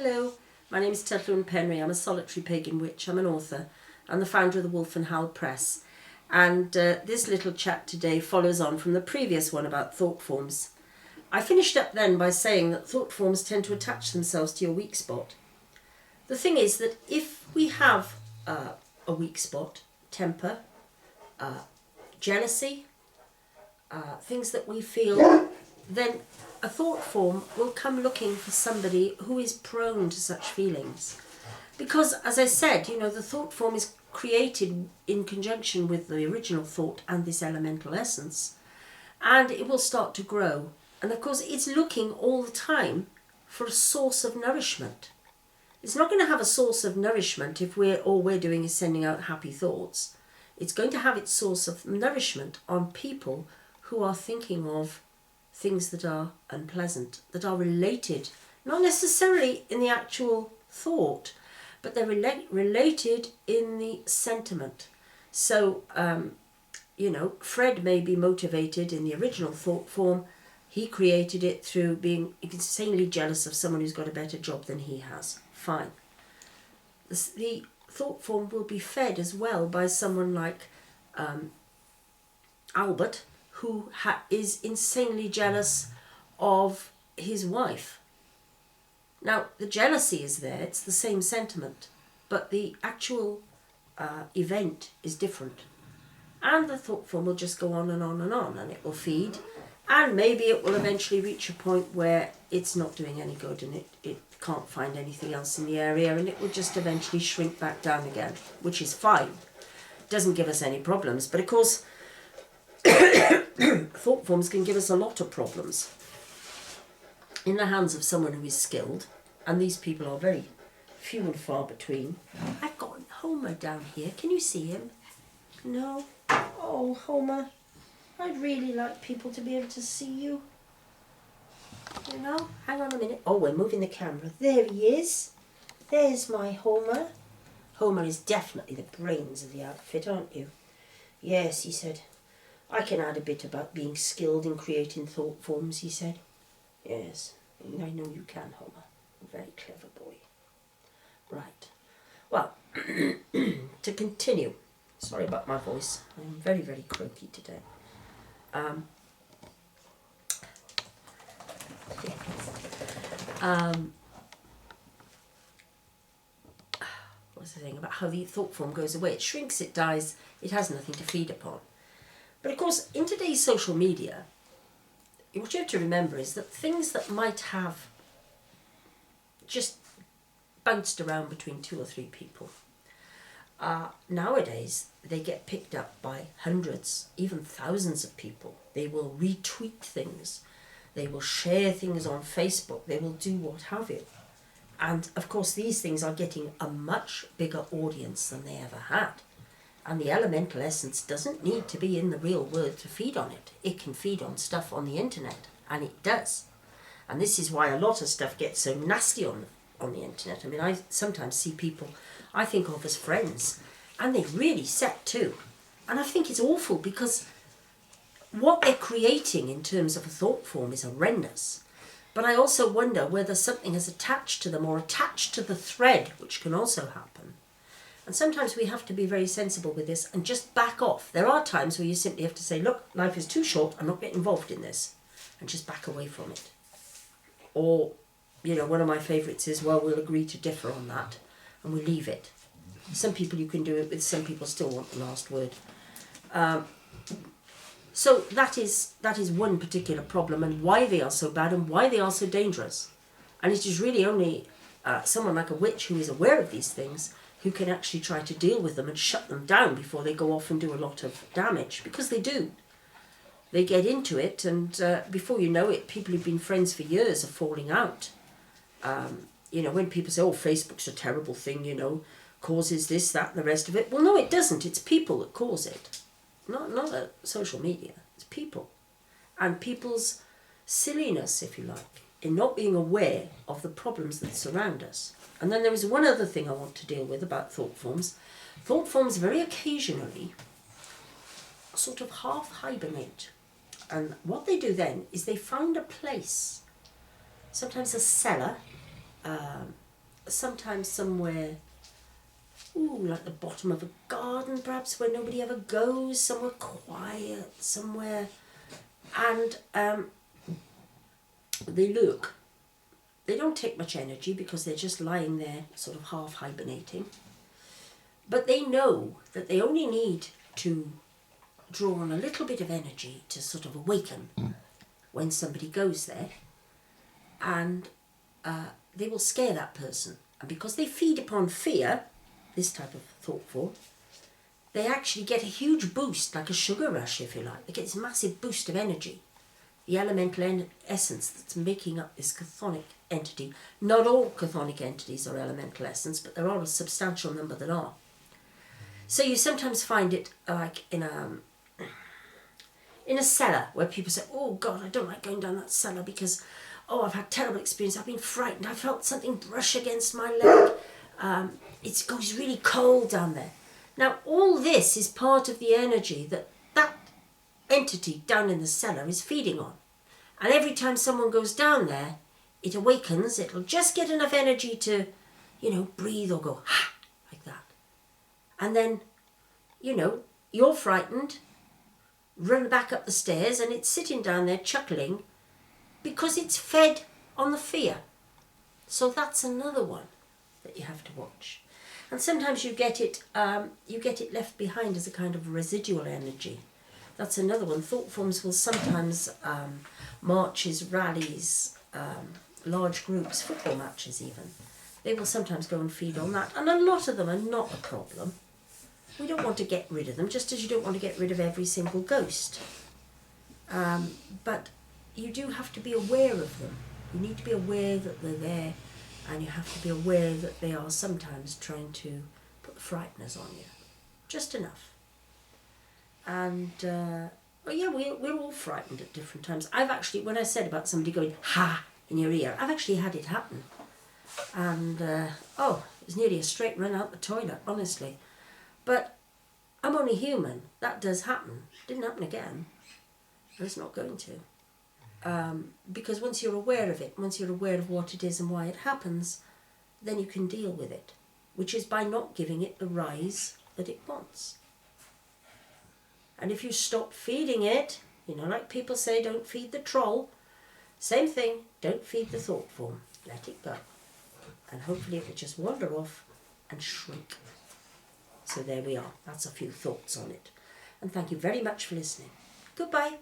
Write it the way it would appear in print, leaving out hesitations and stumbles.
Hello, my name is Tylluan. I'm a solitary pagan witch. I'm an author and the founder of the Wolf and Howl Press. And this little chat today follows on from the previous one about thought forms. I finished up then by saying that thought forms tend to attach themselves to your weak spot. The thing is that if we have a weak spot, temper, jealousy, things that we feel, then a thought form will come looking for somebody who is prone to such feelings. Because, as I said, the thought form is created in conjunction with the original thought and this elemental essence, and it will start to grow. And of course, it's looking all the time for a source of nourishment. It's not going to have a source of nourishment if all we're doing is sending out happy thoughts. It's going to have its source of nourishment on people who are thinking of things that are unpleasant, that are related, not necessarily in the actual thought, but they're related in the sentiment. So, Fred may be motivated in the original thought form. He created it through being insanely jealous of someone who's got a better job than he has. Fine. The thought form will be fed as well by someone like Albert, who is insanely jealous of his wife. Now, the jealousy is there, it's the same sentiment, but the actual event is different. And the thought form will just go on and on and on, and it will feed, and maybe it will eventually reach a point where it's not doing any good and it can't find anything else in the area, and it will just eventually shrink back down again, which is fine. It doesn't give us any problems, but of course, thought forms can give us a lot of problems in the hands of someone who is skilled, and these people are very few and far between. I've got Homer down here. Can you see him? No? Oh, Homer, I'd really like people to be able to see you. Hang on a minute. Oh, we're moving the camera. There he is. There's my Homer. Homer is definitely the brains of the outfit, aren't you? Yes, he said. I can add a bit about being skilled in creating thought forms, he said. Yes, I know you can, Homer. A very clever boy. Right. Well, to continue. Sorry about my voice. I'm very, very croaky today. What's the thing about how the thought form goes away? It shrinks, it dies, it has nothing to feed upon. But of course, in today's social media, what you have to remember is that things that might have just bounced around between 2 or 3 people, nowadays they get picked up by hundreds, even thousands of people. They will retweet things, they will share things on Facebook, they will do what have you. And of course, these things are getting a much bigger audience than they ever had. And the elemental essence doesn't need to be in the real world to feed on it. It can feed on stuff on the internet, and it does. And this is why a lot of stuff gets so nasty on the internet. I mean, I sometimes see people I think of as friends, and they're really set too. And I think it's awful because what they're creating in terms of a thought form is horrendous. But I also wonder whether something has attached to them or attached to the thread, which can also happen. And sometimes we have to be very sensible with this and just back off. There are times where you simply have to say, look, life is too short, I'm not getting involved in this, and just back away from it. Or, one of my favourites is, well, we'll agree to differ on that, and we leave it. Some people you can do it with, some people still want the last word. So that is one particular problem, and why they are so bad and why they are so dangerous. And it is really only someone like a witch who is aware of these things who can actually try to deal with them and shut them down before they go off and do a lot of damage, because they do. They get into it, and before you know it, people who've been friends for years are falling out. When people say, oh, Facebook's a terrible thing, causes this, that, and the rest of it. Well, no, it doesn't. It's people that cause it. Not social media. It's people. And people's silliness, if you like, in not being aware of the problems that surround us. And then there is one other thing I want to deal with about thought forms. Thought forms very occasionally sort of half hibernate. And what they do then is they find a place, sometimes a cellar, sometimes somewhere, like the bottom of a garden perhaps, where nobody ever goes, somewhere quiet, somewhere, and they lurk. They don't take much energy because they're just lying there sort of half hibernating, but they know that they only need to draw on a little bit of energy to sort of awaken when somebody goes there, and they will scare that person. And because they feed upon fear, this type of thought form, they actually get a huge boost, like a sugar rush if you like. They get this massive boost of energy, the elemental essence that's making up this chthonic entity. Not all chthonic entities are elemental essence, but there are a substantial number that are. So you sometimes find it like in a cellar where people say, oh God, I don't like going down that cellar because, oh, I've had terrible experience, I've been frightened, I felt something brush against my leg, it goes really cold down there. Now all this is part of the energy that entity down in the cellar is feeding on. And every time someone goes down there, it awakens, it'll just get enough energy to, breathe or go, ha, like that. And then, you're frightened, run back up the stairs, and it's sitting down there chuckling because it's fed on the fear. So that's another one that you have to watch. And sometimes you get it left behind as a kind of residual energy. That's another one. Thought forms will sometimes marches, rallies, large groups, football matches even. They will sometimes go and feed on that, and a lot of them are not a problem. We don't want to get rid of them, just as you don't want to get rid of every single ghost. But you do have to be aware of them. You need to be aware that they're there, and you have to be aware that they are sometimes trying to put the frighteners on you. Just enough. And, we're all frightened at different times. I've actually, when I said about somebody going, ha, in your ear, I've actually had it happen. And, it was nearly a straight run out the toilet, honestly. But I'm only human. That does happen. Didn't happen again. And it's not going to. Because once you're aware of it, once you're aware of what it is and why it happens, then you can deal with it, which is by not giving it the rise that it wants. And if you stop feeding it, like people say, don't feed the troll, same thing, don't feed the thought form. Let it go. And hopefully it will just wander off and shrink. So there we are. That's a few thoughts on it. And thank you very much for listening. Goodbye.